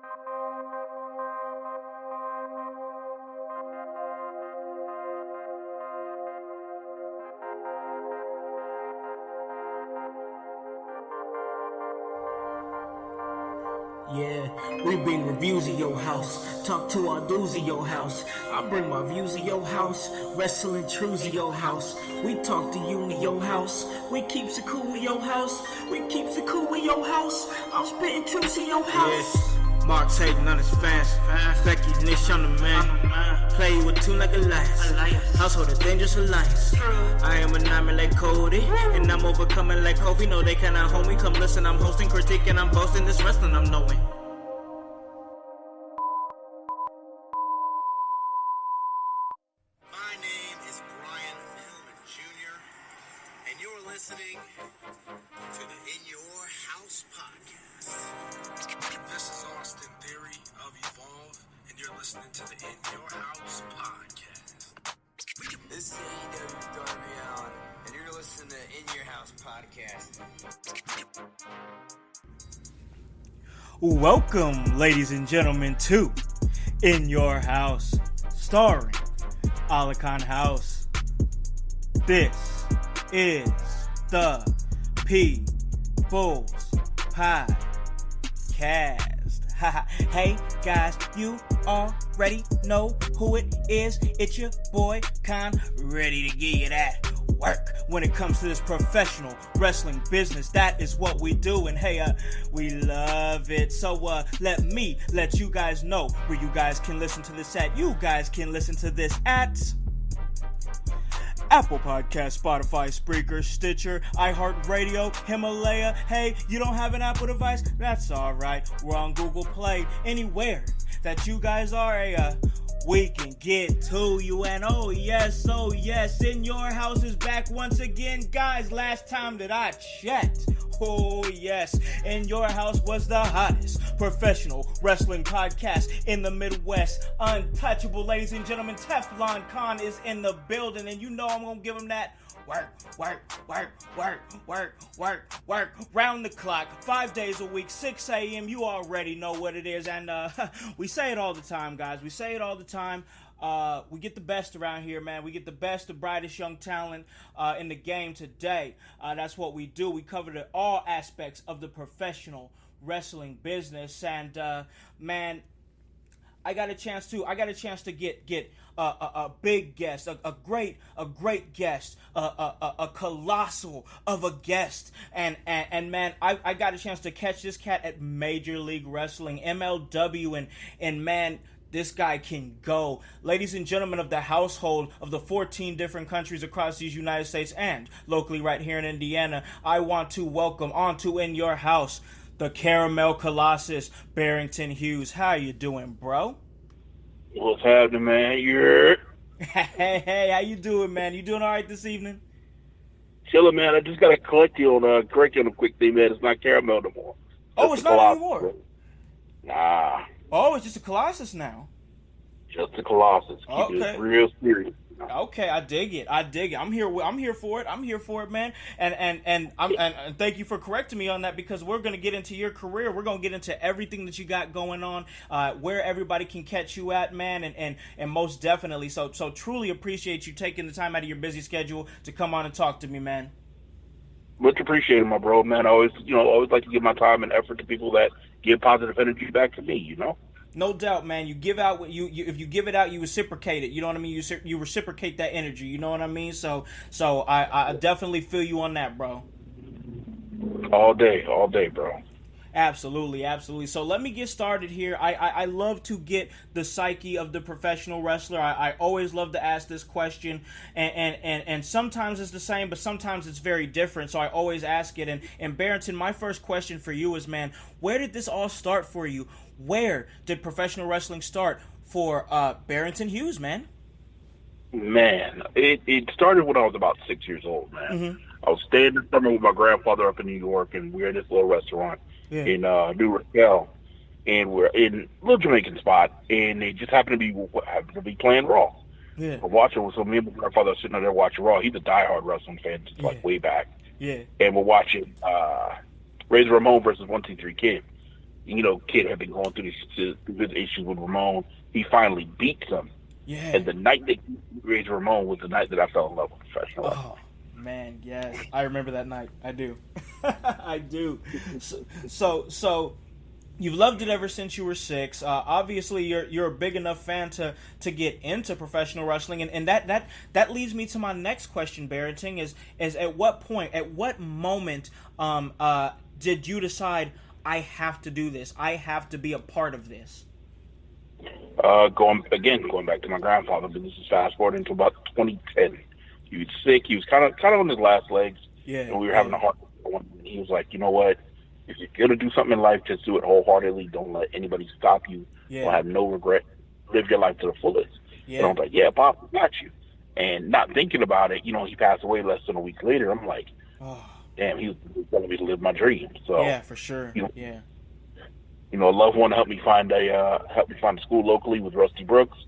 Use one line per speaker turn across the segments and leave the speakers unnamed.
Yeah, we bring reviews of your house, talk to our dudes of your house. I bring my views of your house, wrestling truths of your house. We talk to you in your house, we keeps it cool in your house, we keeps it cool in your house. I'm spitting truths in your house. Yes, Mark Tatum on his fast, Becky Nish on the man. Play with two like a lion, household a dangerous alliance. I am an diamond like Cody, and I'm overcoming like Kobe. No, they cannot hold me. Come listen, I'm hosting, critiquing, I'm boasting. This wrestling I'm knowing.
My name is Brian Pillman Jr., and you're listening to the In Your House podcast. This is Austin Theory of Evolve, and you're listening to the In Your House podcast.
This is AEW Darby Allin, and you're listening to In Your House podcast.
Welcome, ladies and gentlemen, to In Your House, starring Alakan House. This is the People's Podcast. Hey guys, you already know who it is. It's your boy Khan, ready to give you that work when it comes to this professional wrestling business. That is what we do, and hey, we love it. So let me let you guys know where you guys can listen to this at. You guys can listen to this at Apple Podcast, Spotify, Spreaker, Stitcher, iHeartRadio, Himalaya. Hey, you don't have an Apple device? That's all right. We're on Google Play. Anywhere that you guys are, we can get to you. And oh yes, In Your House is back once again, guys. Last time that I checked, oh yes, In Your House was the hottest professional wrestling podcast in the Midwest. Untouchable, ladies and gentlemen. Teflon Khan is in the building, and you know I'm gonna give him that work, round the clock, 5 days a week, 6 a.m. You already know what it is, and we say it all the time, guys. We say it all the time. We get the best around here, man. We get the best, the brightest young talent in the game today. That's what we do. We cover all aspects of the professional wrestling business, and man, I got a chance to get a big guest, a great guest, a colossal of a guest, and man, I got a chance to catch this cat at Major League Wrestling, MLW, and man, this guy can go. Ladies and gentlemen of the household of the 14 different countries across these United States and locally right here in Indiana, I want to welcome onto In Your House the Caramel Colossus, Barrington Hughes. How you doing, bro?
What's happening, man? You're
Hey, how you doing, man? You doing all right this evening?
chilling, man. I just got to correct you on a quick thing, man. It's not Caramel no more.
Oh, it's not anymore?
Bro. Nah.
Oh, it's just a Colossus now.
Just a Colossus. Keep it real serious.
Okay, I dig it. I'm here for it, man. And thank you for correcting me on that, because we're gonna get into your career. We're gonna get into everything that you got going on, where everybody can catch you at, man, and most definitely. So truly appreciate you taking the time out of your busy schedule to come on and talk to me, man.
Much appreciated, my bro, man. I always like to give my time and effort to people that give positive energy back to me, you know?
No doubt, man. You give out what you if you give it out, you reciprocate it. You know what I mean? You reciprocate that energy. You know what I mean? So I definitely feel you on that, bro.
All day, bro.
Absolutely. So let me get started here. I love to get the psyche of the professional wrestler. I always love to ask this question, and sometimes it's the same, but sometimes it's very different. So I always ask it. And Barrington, my first question for you is, man, where did this all start for you? Where did professional wrestling start for Barrington Hughes, man?
Man, it started when I was about 6 years old, man. Mm-hmm. I was staying this summer with my grandfather up in New York, and we were in this little restaurant in New Rochelle, and we're in a little Jamaican spot, and they just happened to be playing Raw.
Yeah.
We're watching, so me and my grandfather are sitting there watching Raw. He's a diehard wrestling fan, just like way back.
Yeah.
And we're watching Razor Ramon versus 1-2-3 Kid. kid had been going through these issues with Ramon. He finally beats him.
Yeah.
And the night that he raised Ramon was the night that I fell in love with professional wrestling.
Oh, man, yes. I remember that night. I do. I do. So you've loved it ever since you were 6. Obviously, you're a big enough fan to get into professional wrestling, and that leads me to my next question, Barrington, is at what moment did you decide, I have to do this, I have to be a part of this?
Going back to my grandfather, but this is fast forward into about 2010. He was sick. He was kind of on his last legs.
Yeah.
And we were having a hard one. He was like, you know what? If you're gonna do something in life, just do it wholeheartedly. Don't let anybody stop you.
Yeah.
Don't have no regret. Live your life to the fullest.
Yeah.
And I was like, yeah, Pop, I got you. And not thinking about it, he passed away less than a week later. I'm like, damn, he was telling me to live my dream. So
yeah, for sure. Yeah.
A loved one helped me find a school locally with Rusty Brooks.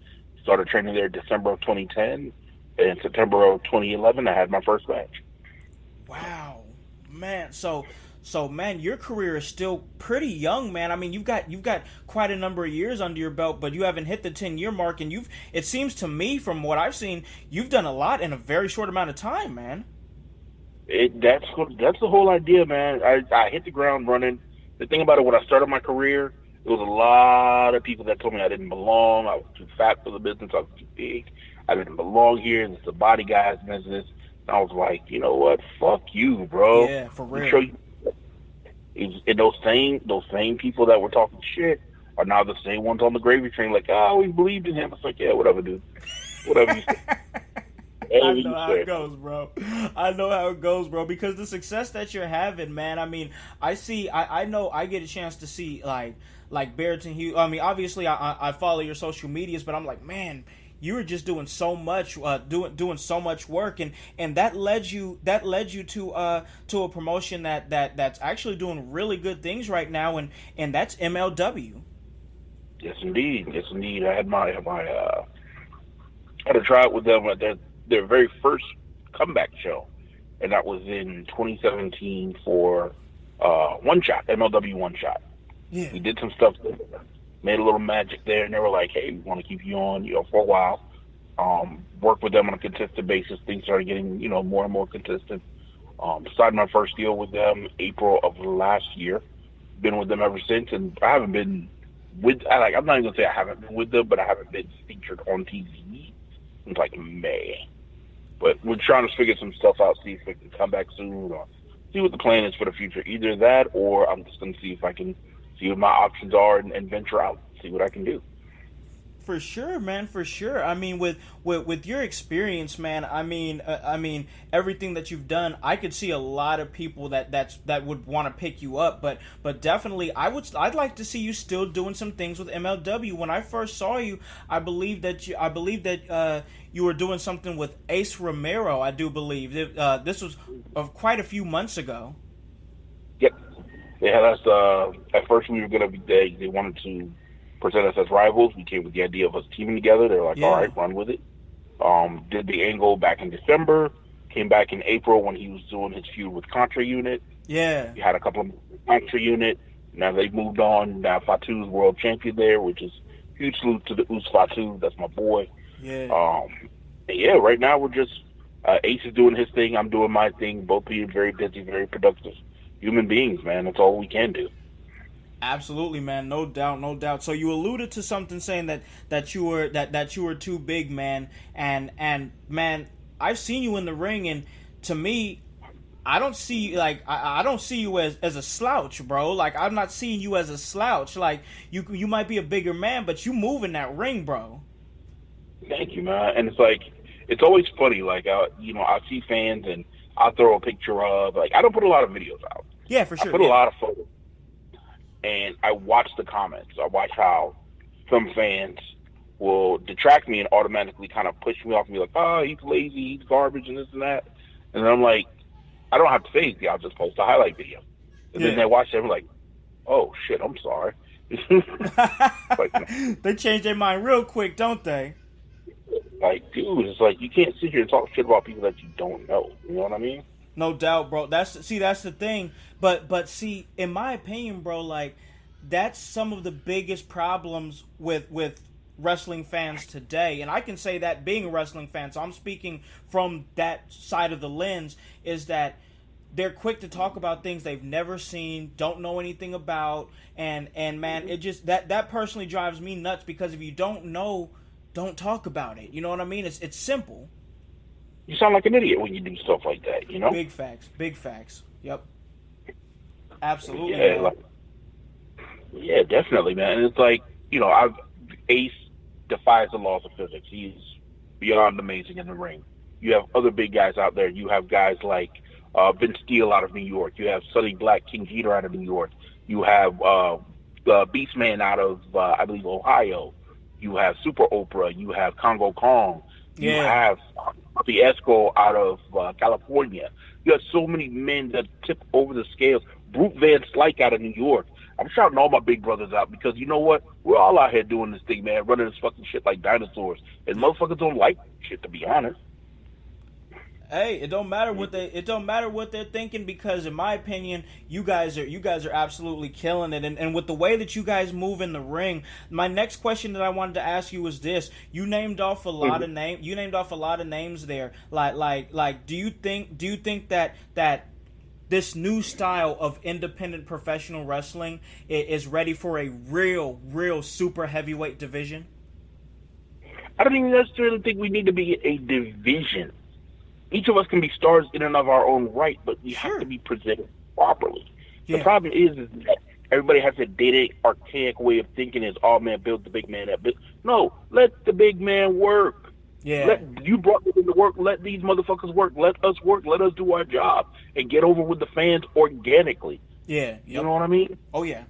Started training there December of 2010. In September of 2011, I had my first match.
Wow, man. So man, your career is still pretty young, man. I mean, you've got quite a number of years under your belt, but you haven't hit the 10-year mark, and it seems to me, from what I've seen, you've done a lot in a very short amount of time, man.
That's the whole idea, man. I hit the ground running. The thing about it, when I started my career, there was a lot of people that told me I didn't belong. I was too fat for the business. I was too big. I didn't belong here. It's a body guy's business. And I was like, you know what? Fuck you, bro.
Yeah, for real.
Show you. And those same people that were talking shit are now the same ones on the gravy train. Like, we believed in him. It's like, yeah, whatever, dude. Whatever you say.
I know how it goes, bro. I know how it goes, bro. Because the success that you're having, man. I mean, I know I get a chance to see like Barrington Hughes. I mean, obviously I follow your social medias, but I'm like, man, you were just doing so much, doing so much work, and that led you to a promotion that's actually doing really good things right now, and that's MLW.
Yes, indeed. I had had a tryout with them at their very first comeback show, and that was in 2017 for One Shot, MLW One Shot.
Yeah.
We did some stuff there, made a little magic there, and they were like, hey, we want to keep you on, for a while. Worked with them on a consistent basis. Things started getting, more and more consistent. Signed my first deal with them April of last year. Been with them ever since, and I haven't been I'm not even gonna say I haven't been with them, but I haven't been featured on TV since like May. But we're trying to figure some stuff out, see if we can come back soon, or see what the plan is for the future. Either that, or I'm just gonna see if I can see what my options are and venture out, see what I can do.
For sure, man. For sure. I mean, with your experience, man. I mean, everything that you've done, I could see a lot of people that would want to pick you up. But definitely, I'd like to see you still doing some things with MLW. When I first saw you, I believe that you were doing something with Ace Romero. I do believe this was quite a few months ago.
Yep. Yeah, that's at first we were gonna be they wanted to present us as rivals. We came with the idea of us teaming together. They're like, all right, run with it. Did the angle back in December, came back in April when he was doing his feud with Contra Unit.
Yeah.
He had a couple of Contra Unit. Now they've moved on. Now Fatu's world champion there, which is huge salute to the Us Fatu. That's my boy.
Yeah.
Yeah, right now we're just, Ace is doing his thing. I'm doing my thing. Both being very busy, very productive human beings, man. That's all we can do.
Absolutely, man. No doubt. So you alluded to something saying that you were too big, man. And man, I've seen you in the ring, and to me, I don't see I don't see you as a slouch, bro. Like, I'm not seeing you as a slouch. Like, you might be a bigger man, but you move in that ring, bro.
Thank you, man. And it's like, it's always funny. Like, I see fans and I'll throw a picture of, like, I don't put a lot of videos out.
Yeah, for sure.
I put a lot of photos. And I watch the comments. I watch how some fans will detract me and automatically kind of push me off and be like, oh, he's lazy, he's garbage, and this and that. And then I'm like, I don't have to say anything. I'll just post a highlight video. And then they watch it and like, oh, shit, I'm sorry.
They change their mind real quick, don't they?
Like, dude, it's like, you can't sit here and talk shit about people that you don't know. You know what I mean?
No doubt, bro. That's the thing. But see, in my opinion, bro, like, that's some of the biggest problems with wrestling fans today. And I can say that being a wrestling fan, so I'm speaking from that side of the lens, is that they're quick to talk about things they've never seen, don't know anything about, and man, it just that personally drives me nuts, because if you don't know, don't talk about it. You know what I mean? It's simple.
You sound like an idiot when you do stuff like that, you know?
Big facts. Big facts. Yep. Absolutely.
Yeah, like, yeah, definitely, man. And it's like, you know, Ace defies the laws of physics. He's beyond amazing in the ring. You have other big guys out there. You have guys like Vince Steele out of New York. You have Sonny Black, King Jeter out of New York. You have Beastman out of, I believe, Ohio. You have Super Oprah. You have Congo Kong. You have the Esco out of California. You have so many men that tip over the scales. Brute Van Slyke out of New York. I'm shouting all my big brothers out because you know what? We're all out here doing this thing, man, running this fucking shit like dinosaurs. And motherfuckers don't like shit, to be honest.
Hey, it don't matter what they're thinking, because in my opinion, you guys are absolutely killing it. And with the way that you guys move in the ring, my next question that I wanted to ask you was this: you named off a lot of names there. Like do you think that this new style of independent professional wrestling is ready for a real super heavyweight division?
I don't even necessarily think we need to be a division. Each of us can be stars in and of our own right, but we have to be presented properly. Yeah. The problem is that everybody has a dated, archaic way of thinking is, oh, man, build the big man up. No, let the big man work.
Yeah.
You brought them into work. Let these motherfuckers work. Let us work. Let us do our job and get over with the fans organically.
Yeah. Yep.
You know what I mean?
Oh, yeah.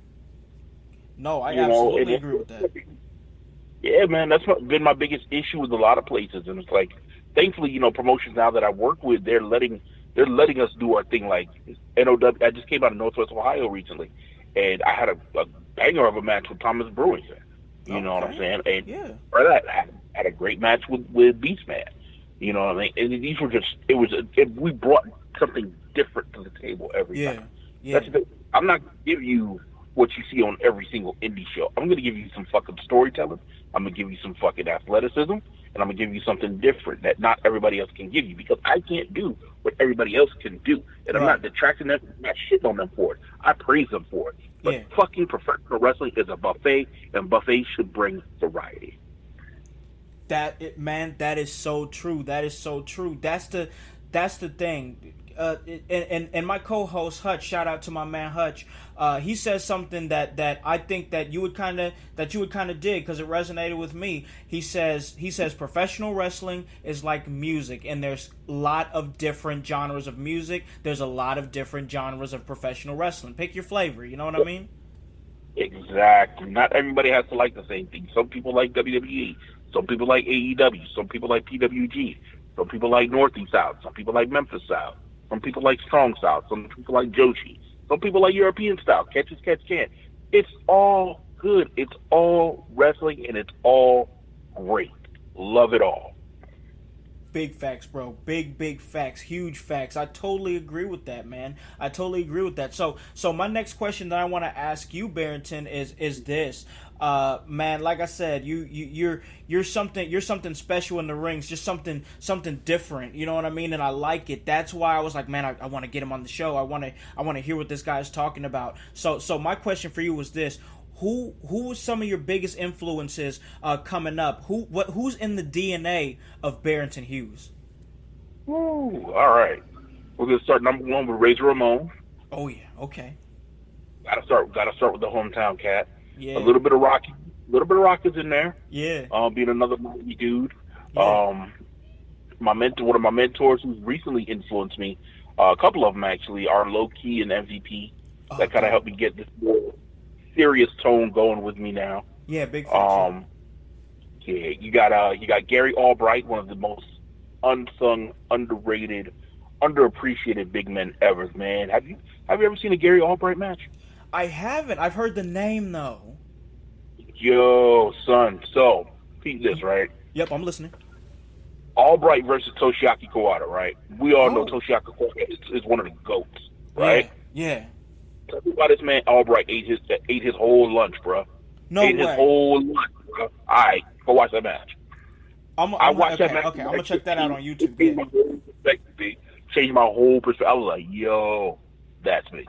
No, I absolutely agree with that.
Yeah, man, that's been my biggest issue with a lot of places. And it's like, thankfully, you know, promotions now that I work with, they're letting us do our thing. Like NOW, I just came out of Northwest Ohio recently, and I had a banger of a match with Thomas Brewington. You know what I'm saying? And for that, I had a great match with Beastman. You know what I mean? And these were just, we brought something different to the table every time. Yeah. I'm not going to give you what you see on every single indie show. I'm going to give you some fucking storytelling. I'm going to give you some fucking athleticism. And I'm going to give you something different that not everybody else can give you, because I can't do what everybody else can do. And I'm not detracting them, I'm not shitting on them for it. I praise them for it. But fucking professional wrestling is a buffet, and buffets should bring variety.
That is so true. That is so true. That's the thing. And my co-host Hutch, shout out to my man Hutch. He says something that I think that you would kind of dig, because it resonated with me. He says professional wrestling is like music, and there's a lot of different genres of music. There's a lot of different genres of professional wrestling. Pick your flavor. You know what I mean?
Exactly. Not everybody has to like the same thing. Some people like WWE. Some people like AEW. Some people like PWG. Some people like Northeast South. Some people like Memphis South. Some people like Strong South. Some people like Joshi. Some people like European style. Catch as catch can. It's all good. It's all wrestling, and it's all great. Love it all.
Big facts, bro. Big facts. Huge facts. I totally agree with that, man. I totally agree with that. So my next question that I want to ask you, Barrington, is this. Man, like I said, you're something special in the rings, just something different. You know what I mean? And I like it. That's why I was like, man, I want to get him on the show. I want to hear what this guy's talking about. So my question for you was this: Who was some of your biggest influences coming up? Who's in the DNA of Barrington Hughes?
Ooh, all right. We're gonna start number one with Razor Ramon.
Oh yeah, okay.
Gotta start with the hometown cat.
Yeah.
A little bit of Rocky. Is in there.
Yeah.
Being another mighty dude.
Yeah.
One of my mentors who's recently influenced me, a couple of them actually, are Low Key and MVP. That kind of helped me get this more serious tone going with me now.
Yeah, big fan.
Yeah, you got Gary Albright, one of the most unsung, underrated, underappreciated big men ever, man. Have you ever seen a Gary Albright match?
I haven't. I've heard the name though.
Yo, son. So, peep this, right?
Yep, I'm listening.
Albright versus Toshiaki Kawada, right? We all know Toshiaki Kawada is one of the GOATs, right?
Yeah.
Tell me why this man Albright ate his whole lunch, bro.
No
ate
way.
his whole lunch, bro. All right, go watch that match. I watched that match.
Okay, I'm gonna check that out on YouTube.
Changed my whole perspective. I was like, yo, that's me.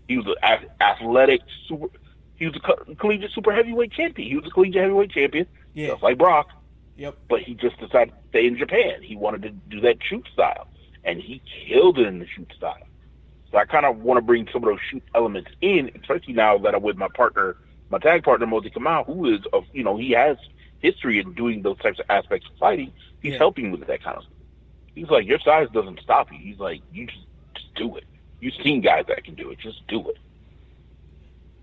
He was an athletic super. He was a collegiate super heavyweight champion. He was a collegiate heavyweight champion, just like Brock.
Yep.
But he just decided to stay in Japan. He wanted to do that shoot style, and he killed it in the shoot style. So I kind of want to bring some of those shoot elements in, especially now that I'm with my partner, my tag partner, Mozi Kamau, who is, he has history in doing those types of aspects of fighting. He's helping with that kind of stuff. He's like, your size doesn't stop you. He's like, you just do it. You've seen guys that can do it. Just do it.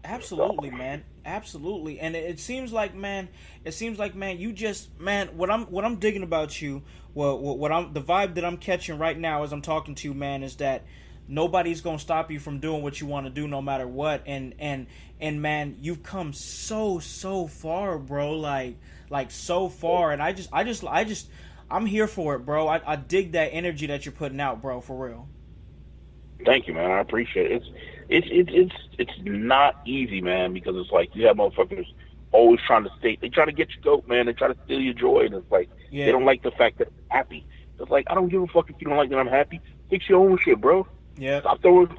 Absolutely, man. Absolutely. And it seems like, man, you just, man, what I'm digging about you, the vibe that I'm catching right now as I'm talking to you, man, is that nobody's gonna stop you from doing what you want to do, no matter what. And man, you've come so far, bro. Like so far. And I'm here for it, bro. I dig that energy that you're putting out, bro. For real.
Thank you, man. I appreciate it. It's not easy, man, because it's like you have motherfuckers always trying to stay. They try to get you goat, man. They try to steal your joy, and it's like they don't like the fact that I'm happy. It's like, I don't give a fuck if you don't like that I'm happy. Fix your own shit, bro.
Yeah.
Stop throwing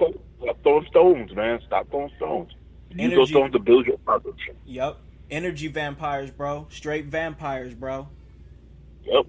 stones, man. Stop throwing stones. Use those stones to build your foundation.
Yep. Energy vampires, bro. Straight vampires, bro.
Yep.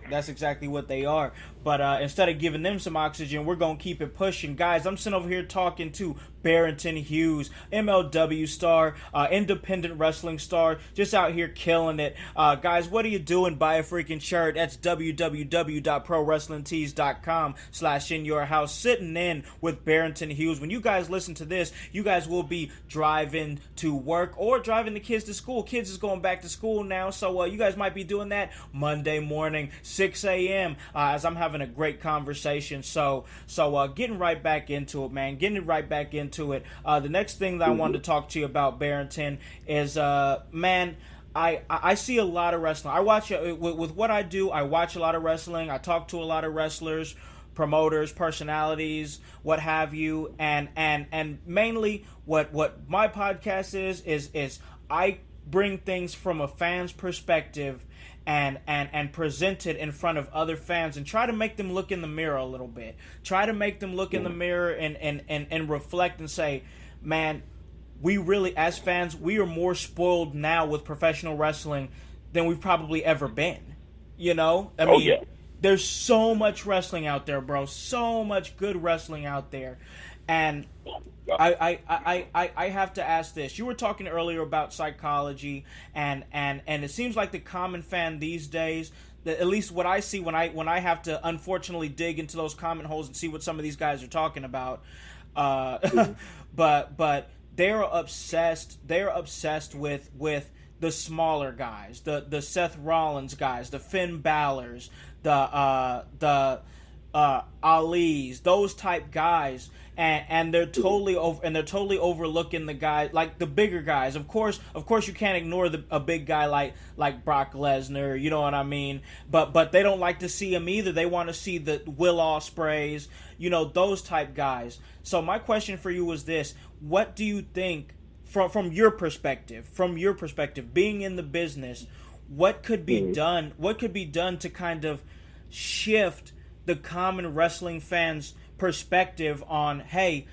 That's exactly what they are. But instead of giving them some oxygen, we're going to keep it pushing. Guys, I'm sitting over here talking to Barrington Hughes, MLW star, independent wrestling star, just out here killing it. Guys, what are you doing? Buy a freaking shirt. That's www.prowrestlingtees.com/inyourhouse. Sitting in with Barrington Hughes. When you guys listen to this, you guys will be driving to work or driving the kids to school. Kids is going back to school now, so you guys might be doing that Monday morning, 6 a.m., as I'm having a great conversation. So getting right back into it, man. Getting right back into it. The next thing that I wanted to talk to you about, Barrington, is, man, I see a lot of wrestling. I watch with what I do. I watch a lot of wrestling. I talk to a lot of wrestlers, promoters, personalities, what have you, and mainly what my podcast is I bring things from a fan's perspective and present it in front of other fans and try to make them look in the mirror a little bit. Try to make them look in the mirror and reflect and say, man, we really, as fans, we are more spoiled now with professional wrestling than we've probably ever been. I mean, there's so much wrestling out there, bro. So much good wrestling out there. And I have to ask this. You were talking earlier about psychology, and it seems like the common fan these days, at least what I see when I have to unfortunately dig into those comment holes and see what some of these guys are talking about, but they're obsessed with the smaller guys, the Seth Rollins guys, the Finn Balor's, the Ali's, those type guys, and they're totally overlooking the guys, like the bigger guys. Of course you can't ignore a big guy like Brock Lesnar, you know what I mean? But they don't like to see him either. They want to see the Will Ospreays, those type guys. So my question for you was this: what do you think from your perspective, being in the business, what could be done? What could be done to kind of shift the common wrestling fans' perspective on, hey,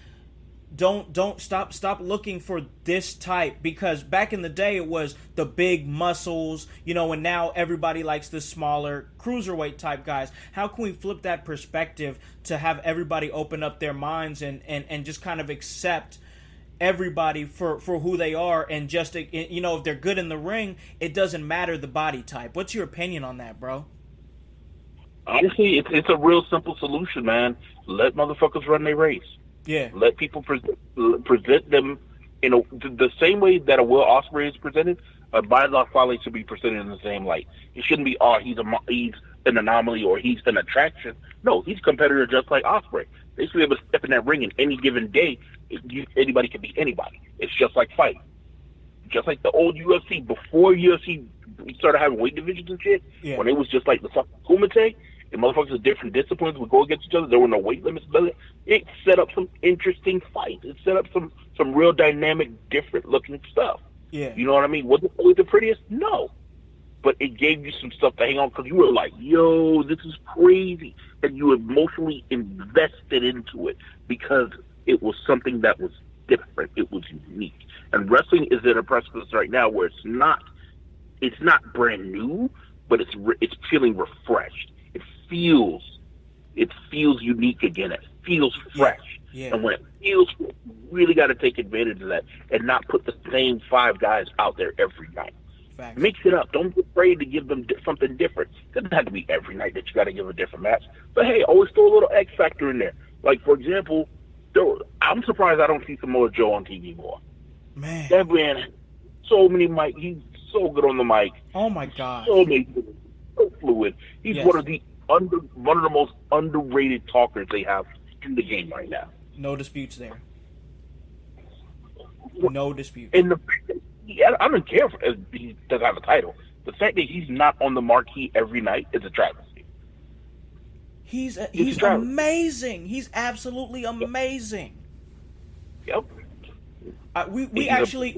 don't stop looking for this type, because back in the day it was the big muscles, and now everybody likes the smaller cruiserweight type guys. How can we flip that perspective to have everybody open up their minds and just kind of accept everybody for who they are, and just, if they're good in the ring, it doesn't matter the body type? What's your opinion on that, bro?
Honestly, it's a real simple solution, man. Let motherfuckers run their race.
Yeah.
Let people present them the same way that a Will Ospreay is presented. A Bylock Fale should be presented in the same light. It shouldn't be, he's an anomaly or he's an attraction. No, he's a competitor just like Ospreay. They should be able to step in that ring in any given day. Anybody can beat anybody. It's just like fighting. Just like the old UFC, before UFC started having weight divisions and shit, when it was just like the fucking Kumite, and motherfuckers of different disciplines would go against each other. There were no weight limits. It set up some interesting fights. It set up some real dynamic, different looking stuff.
Yeah.
You know what I mean? Was it always the prettiest? No. But it gave you some stuff to hang on because you were like, yo, this is crazy. And you emotionally invested into it because it was something that was different. It was unique. And wrestling is at a precipice right now where it's not brand new, but it's feeling refreshed. It feels unique again. It feels fresh.
Yeah.
And when it feels, you really got to take advantage of that and not put the same 5 guys out there every night.
Facts.
Mix it up. Don't be afraid to give them something different. It doesn't have to be every night that you got to give a different match. But hey, always throw a little X factor in there. Like, for example, I'm surprised I don't see Samoa Joe on TV more.
Man.
That man, so many mic. He's so good on the mic.
Oh my God.
So amazing. So fluid. He's
Yes.
one of the most underrated talkers they have in the game right now.
No disputes there. No disputes.
And the fact that I don't care if he doesn't have a title. The fact that he's not on the marquee every night is a travesty.
He's
It's a travesty.
amazing. He's absolutely amazing.
Yep.
We actually,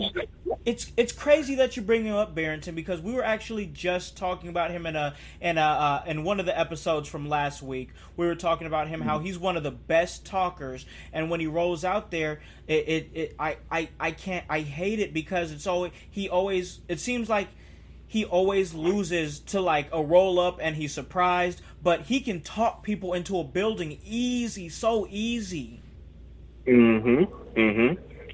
it's crazy that you bring him up, Barrington, because we were actually just talking about him in one of the episodes from last week. We were talking about him, how he's one of the best talkers, and when he rolls out there, I hate it because it seems like he always loses to like a roll up and he's surprised, but he can talk people into a building so easy.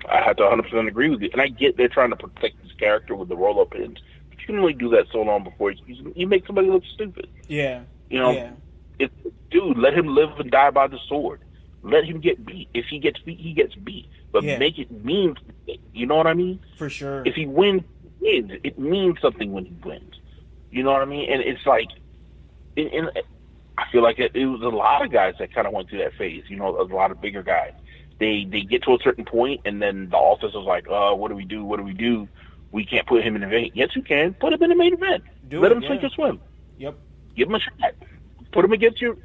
I have to 100% agree with you. And I get they're trying to protect his character with the roll-up pins, but you can only do that so long before you make somebody look stupid.
Yeah.
You know,
Yeah.
Dude, let him live and die by the sword. Let him get beat. If he gets beat, he gets beat. But make it mean something. You know what I mean?
For sure.
If he wins, it means something when he wins. You know what I mean? And it's like, and I feel like it was a lot of guys that kind of went through that phase. You know, a lot of bigger guys. They get to a certain point, and then the office is like, what do we do? What do we do? We can't put him in the event. Yes, you can. Put him in the main event. Let him sink or swim.
Yep.
Give him a shot. Put him against your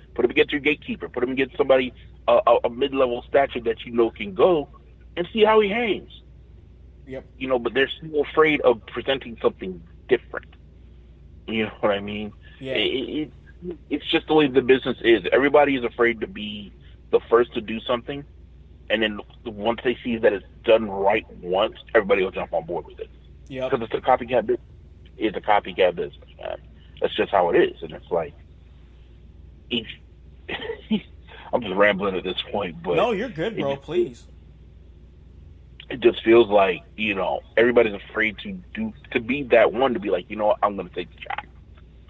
gatekeeper. Put him against somebody a mid-level stature that you know can go, and see how he hangs.
Yep.
You know, but they're still afraid of presenting something different. You know what I mean?
Yeah.
It's just the way the business is. Everybody is afraid to be the first to do something. And then once they see that it's done right once, everybody will jump on board with it.
Yeah.
Because it's a copycat business. It's a copycat business, man. That's just how it is. And it's like, I'm just rambling at this point. But
no, you're good, bro. Please.
It just feels like, you know, everybody's afraid to be that one, to be like, you know what, I'm going to take the shot.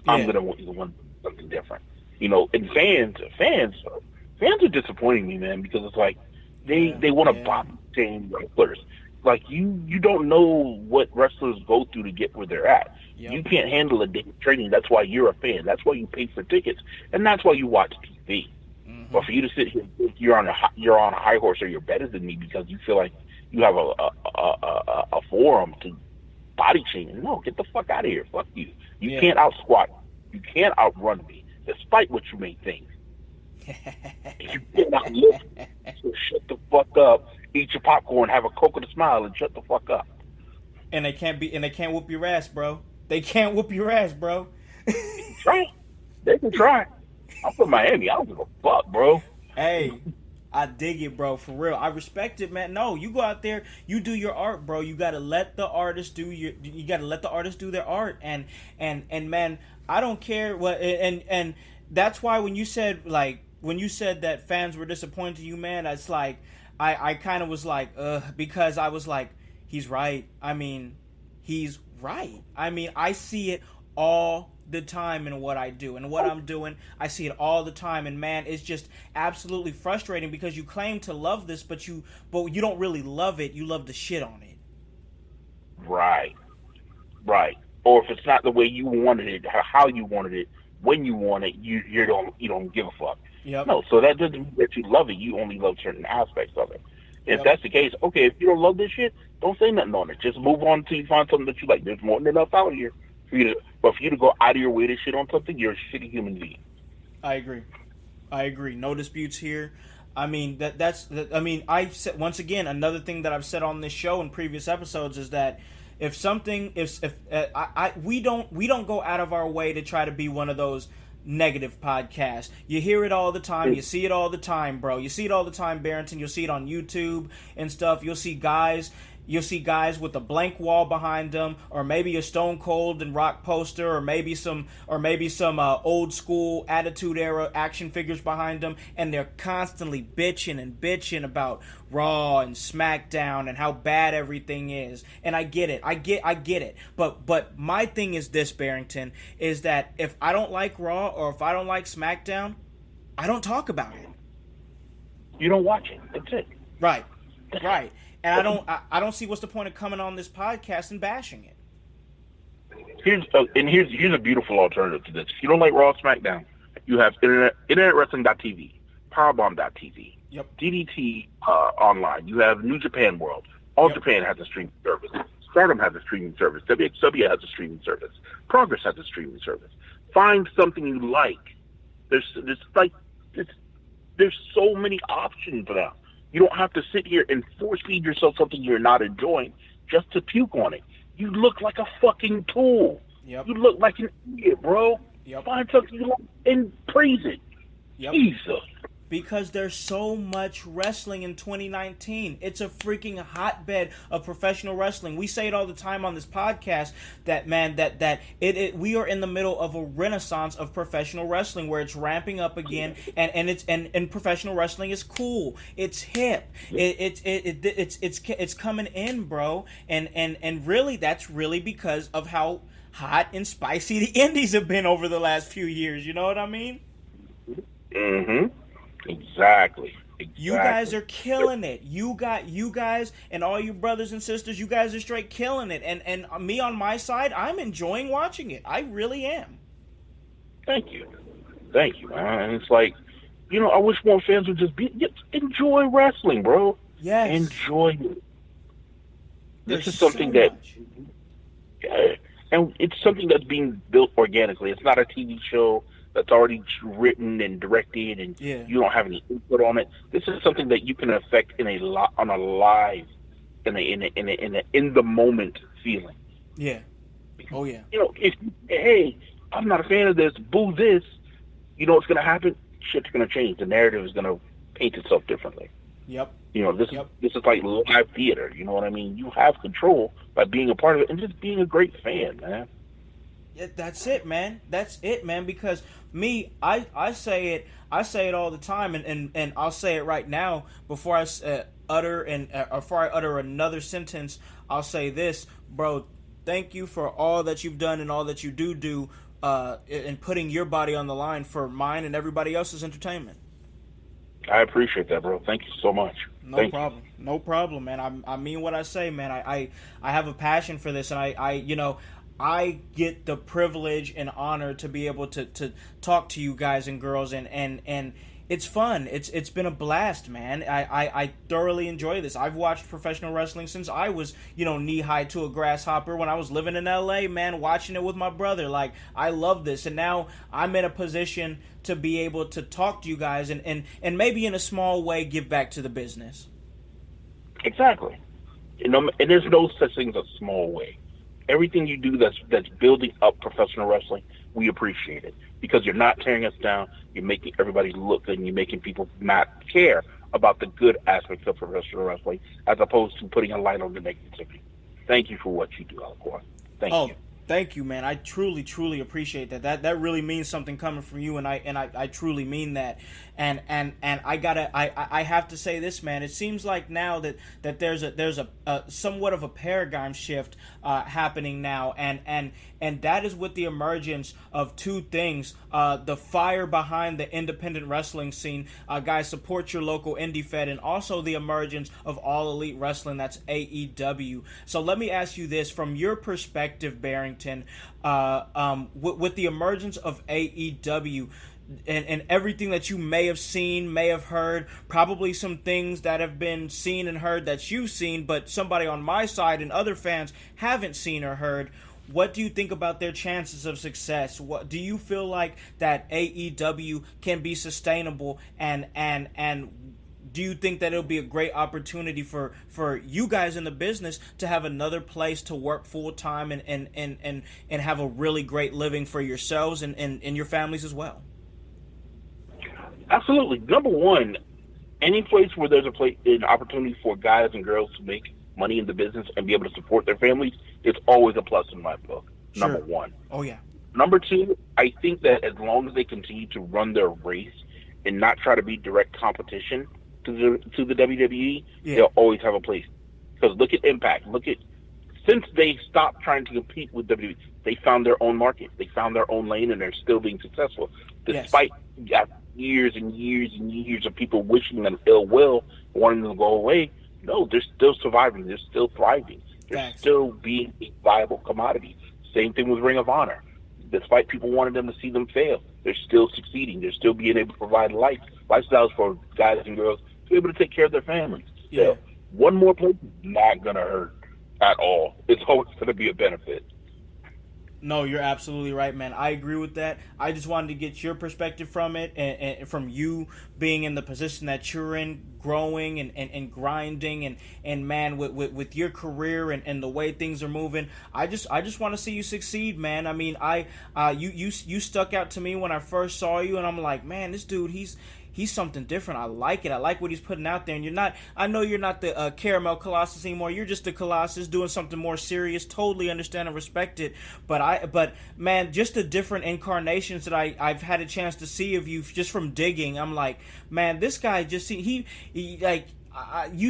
I'm going to want something different. You know, and fans are disappointing me, man, because it's like, They want to body shame wrestlers. Like, you don't know what wrestlers go through to get where they're at. Yep. You can't handle a day of training. That's why you're a fan. That's why you pay for tickets, and that's why you watch TV. Mm-hmm. But for you to sit here, you're on a high horse, or you're better than me because you feel like you have a forum to body shame. No, get the fuck out of here. Fuck you. You can't out squat. You can't outrun me, despite what you may think. You cannot lift. So shut the fuck up. Eat your popcorn, have a Coke with a smile, and shut the fuck up.
And they can't whoop your ass, bro. They can't whoop your ass, bro.
Try. They can try. I'm from Miami. I don't give a fuck, bro.
Hey, I dig it, bro. For real, I respect it, man. No, you go out there, you do your art, bro. You gotta let the artist do their art, and man, I don't care what. And that's why when you said that fans were disappointed in you, man, it's like I kind of was like, because I was like, he's right. I mean, he's right. I mean, I see it all the time in what I do and what I'm doing. I see it all the time, and man, it's just absolutely frustrating because you claim to love this, but you don't really love it. You love the shit on it.
Right. Or if it's not the way you wanted it, how you wanted it, when you want it, you don't give a fuck.
Yep.
No, so that doesn't mean that you love it. You only love certain aspects of it. If that's the case, okay, if you don't love this shit, don't say nothing on it. Just move on until you find something that you like. There's more than enough out here for you to go out of your way to shit on something. You're a shitty human being.
I agree. No disputes here. I mean I said once again, another thing that I've said on this show in previous episodes is that we don't go out of our way to try to be one of those negative podcasts. You hear it all the time. You see it all the time, bro. You see it all the time, Barrington. You'll see it on YouTube and stuff. You'll see guys with a blank wall behind them, or maybe a Stone Cold and Rock poster, or maybe some old school Attitude Era action figures behind them, and they're constantly bitching about Raw and SmackDown and how bad everything is. And I get it. I get it. But my thing is this, Barrington, is that if I don't like Raw or if I don't like SmackDown, I don't talk about it.
You don't watch it. That's it.
Right. And I don't see what's the point of coming on this podcast and bashing it.
Here's a beautiful alternative to this. If you don't like Raw, SmackDown, you have InternetWrestling.tv, Powerbomb.tv,
yep,
DDT online. You have New Japan World. All Japan has a streaming service. Stardom has a streaming service. WXW has a streaming service. Progress has a streaming service. Find something you like. There's so many options now. You don't have to sit here and force feed yourself something you're not enjoying just to puke on it. You look like a fucking tool.
Yep.
You look like an idiot, bro.
Yep.
Find something you like and praise it.
Yep.
Jesus.
Because there's so much wrestling in 2019. It's a freaking hotbed of professional wrestling. We say it all the time on this podcast that, man, that we are in the middle of a renaissance of professional wrestling where it's ramping up again, and professional wrestling is cool. It's hip. It's coming in, bro. And really, that's really because of how hot and spicy the indies have been over the last few years. You know what I mean?
Mm-hmm. Exactly.
You guys are killing it. You guys and all you brothers and sisters, you guys are straight killing it. And me on my side, I'm enjoying watching it. I really am.
Thank you, man. And it's like, I wish more fans would just enjoy wrestling, bro.
Yes.
Enjoy it.
There's
This is something
so
that,
much.
and it's something that's being built organically. It's not a TV show that's already written and directed, and you don't have any input on it. This is something that you can affect on a live, in the moment feeling.
Yeah. Oh yeah.
Hey, I'm not a fan of this. Boo this. You know what's gonna happen? Shit's gonna change. The narrative is gonna paint itself differently.
Yep.
This is like live theater. You know what I mean? You have control by being a part of it and just being a great fan, man.
Yeah, that's it, man. Because I say it all the time, and I'll say it right now before I utter another sentence. I'll say this, bro. Thank you for all that you've done and all that you do in putting your body on the line for mine and everybody else's entertainment.
I appreciate that, bro. Thank you so much.
No problem, man. I mean what I say, man. I have a passion for this, and I get the privilege and honor to be able to talk to you guys and girls, and it's fun. It's been a blast, man. I thoroughly enjoy this. I've watched professional wrestling since I was, knee high to a grasshopper when I was living in LA, man, watching it with my brother. Like, I love this, and now I'm in a position to be able to talk to you guys and maybe in a small way give back to the business.
Exactly. And there's no such thing as a small way. Everything you do that's building up professional wrestling, we appreciate it, because you're not tearing us down. You're making everybody look good, and you're making people not care about the good aspects of professional wrestling, as opposed to putting a light on the negativity. Thank you for what you do, Alcor. Thank you.
Thank you, man. I truly appreciate that. That really means something coming from you, and I truly mean that. And I have to say this, man. It seems like now that there's a somewhat of a paradigm shift happening now, and that is with the emergence of two things: the fire behind the independent wrestling scene, guys, support your local indie fed, and also the emergence of All Elite Wrestling, that's AEW. So let me ask you this, from your perspective, Barrington, with the emergence of AEW. And everything that you may have seen, may have heard, probably some things that have been seen and heard that you've seen, but somebody on my side and other fans haven't seen or heard. what do you think about their chances of success? What do you feel like that AEW can be sustainable, and do you think that it'll be a great opportunity for you guys in the business to have another place to work full time and have a really great living for yourselves and your families as well?
Absolutely. Number one, any place where there's an opportunity for guys and girls to make money in the business and be able to support their families, it's always a plus in my book.
Sure.
Number one.
Oh yeah.
Number two, I think that as long as they continue to run their race and not try to be direct competition to the WWE, they'll always have a place. Because look at Impact. Since they stopped trying to compete with WWE, they found their own market. They found their own lane, and they're still being successful. Despite years and years and years of people wishing them ill will, wanting them to go away, no, they're still surviving. They're still thriving. They're still being a viable commodity. Same thing with Ring of Honor. Despite people wanting them to see them fail, they're still succeeding. They're still being able to provide lifestyles for guys and girls to be able to take care of their families.
Yeah.
So one more place is not going to hurt at all. It's always going to be a benefit.
No, you're absolutely right, man. I agree with that. I just wanted to get your perspective from it, and from you being in the position that you're in, growing and grinding, and man, with your career and the way things are moving. I just want to see you succeed, man. I mean, you stuck out to me when I first saw you, and I'm like, man, this dude, he's something different. I like it. I like what he's putting out there. And I know you're not the Caramel Colossus anymore. You're just the Colossus doing something more serious. Totally understand and respect it. But man, just the different incarnations that I've had a chance to see of you just from digging. I'm like, man, this guy just you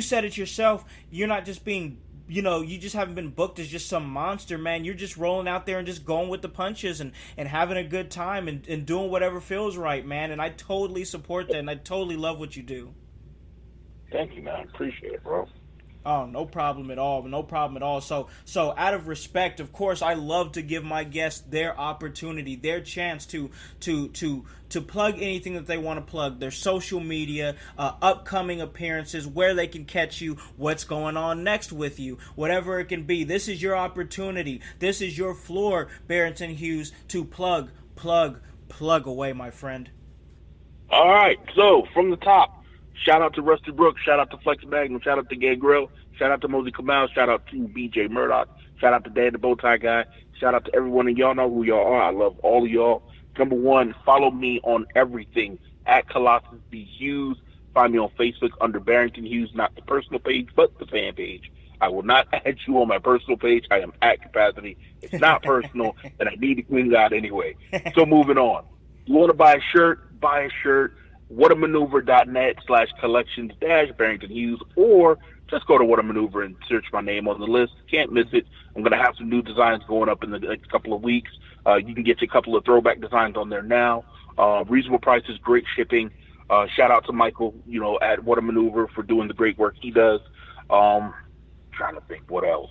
said it yourself. You're not just being, you just haven't been booked as just some monster, man. You're just rolling out there and just going with the punches and having a good time and doing whatever feels right, man. And I totally support that, and I totally love what you do.
Thank you, man. Appreciate it, bro.
Oh, no problem at all. No problem at all. So out of respect, of course, I love to give my guests their opportunity, their chance to plug anything that they want to plug, their social media, upcoming appearances, where they can catch you, what's going on next with you, whatever it can be. This is your opportunity. This is your floor, Barrington Hughes, to plug away, my friend.
All right. So from the top, shout out to Rusty Brooks, shout out to Flex Magnum, shout out to Gay Grill, shout out to Mosey Kamal, shout out to BJ Murdoch, shout out to Dan the Bowtie Guy, shout out to everyone, and y'all know who y'all are. I love all of y'all. Number one, follow me on everything at Colossus B. Hughes. Find me on Facebook under Barrington Hughes, not the personal page, but the fan page. I will not add you on my personal page. I am at capacity. It's not personal, and I need to clean it out anyway. So moving on. You want to buy a shirt, buy a shirt. whatamaneuver.net/collections-Barrington Hughes, or just go to What a Maneuver and search my name on the list. Can't miss it. I'm going to have some new designs going up in the next couple of weeks. You can get your couple of throwback designs on there now. Reasonable prices, great shipping. Shout out to Michael, at What a Maneuver for doing the great work he does. Trying to think what else.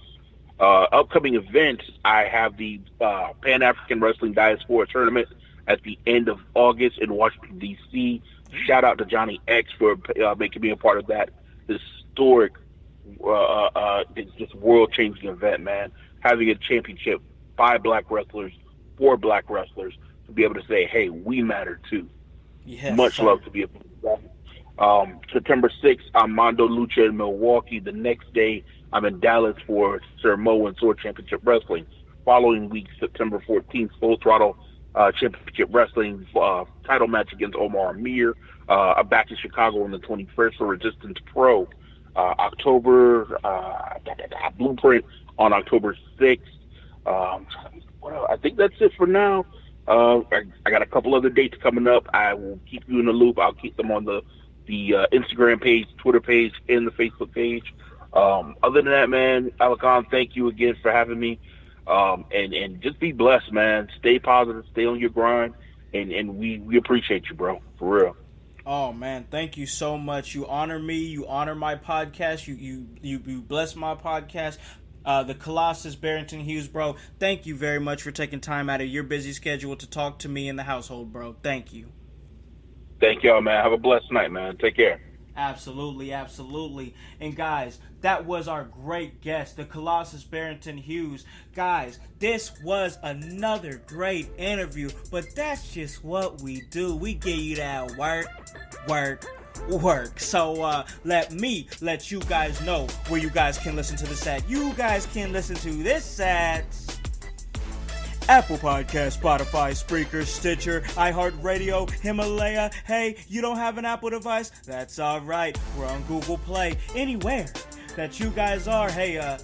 Upcoming events, I have the Pan-African Wrestling Diaspora Tournament at the end of August in Washington, D.C. Shout out to Johnny X for making me a part of that historic, just world-changing event, man. Having a championship by black wrestlers, for black wrestlers, to be able to say, hey, we matter too.
Yes,
Much love to be a part of that. September 6th, I'm Mondo Lucha in Milwaukee. The next day, I'm in Dallas for Sir Mo and Sword Championship Wrestling. Following week, September 14th, Full Throttle Championship Wrestling title match against Omar Amir. I'm back in Chicago on the 21st for Resistance Pro. October Blueprint on October 6th. I think that's it for now. I got a couple other dates coming up. I will keep you in the loop. I'll keep them on the Instagram page, Twitter page, and the Facebook page. Other than that, man, Alakon, thank you again for having me. And just be blessed, man. Stay positive, stay on your grind, and we appreciate you, bro, for real.
Oh man, thank you so much. You honor me, you honor my podcast, you bless my podcast. The Colossus, Barrington Hughes, bro. Thank you very much for taking time out of your busy schedule to talk to me and the household, bro. Thank you.
Thank y'all, man. Have a blessed night, man. Take care.
Absolutely, absolutely. And guys, that was our great guest, the Colossus Barrington Hughes. Guys, this was another great interview, but that's just what we do. We give you that work. So let me let you guys know where you guys can listen to this at. You guys can listen to this at Apple Podcast, Spotify, Spreaker, Stitcher, iHeartRadio, Himalaya. Hey, you don't have an Apple device? That's alright. We're on Google Play. Anywhere that you guys are, hey,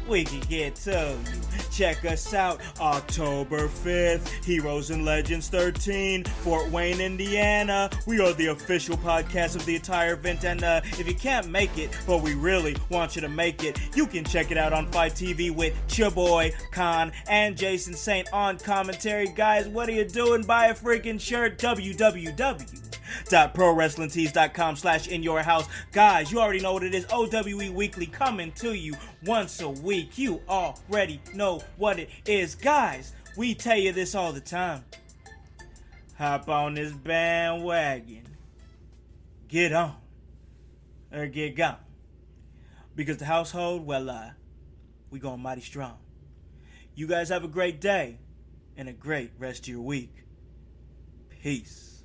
we can get to you. Check us out October 5th, Heroes and Legends 13, Fort Wayne, Indiana. We are the official podcast of the entire event, and if you can't make it, but we really want you to make it, you can check it out on Fight TV with your boy Khan and Jason Saint on commentary. Guys, what are you doing? Buy a freaking shirt. www.prowrestlingtees.com/inyourhouse. Guys, you already know what it is. OWE Weekly coming to you once a week. You already know what it is. Guys, we tell you this all the time. Hop on this bandwagon. Get on. Or get gone. Because the household, well, we going mighty strong. You guys have a great day and a great rest of your week. Peace.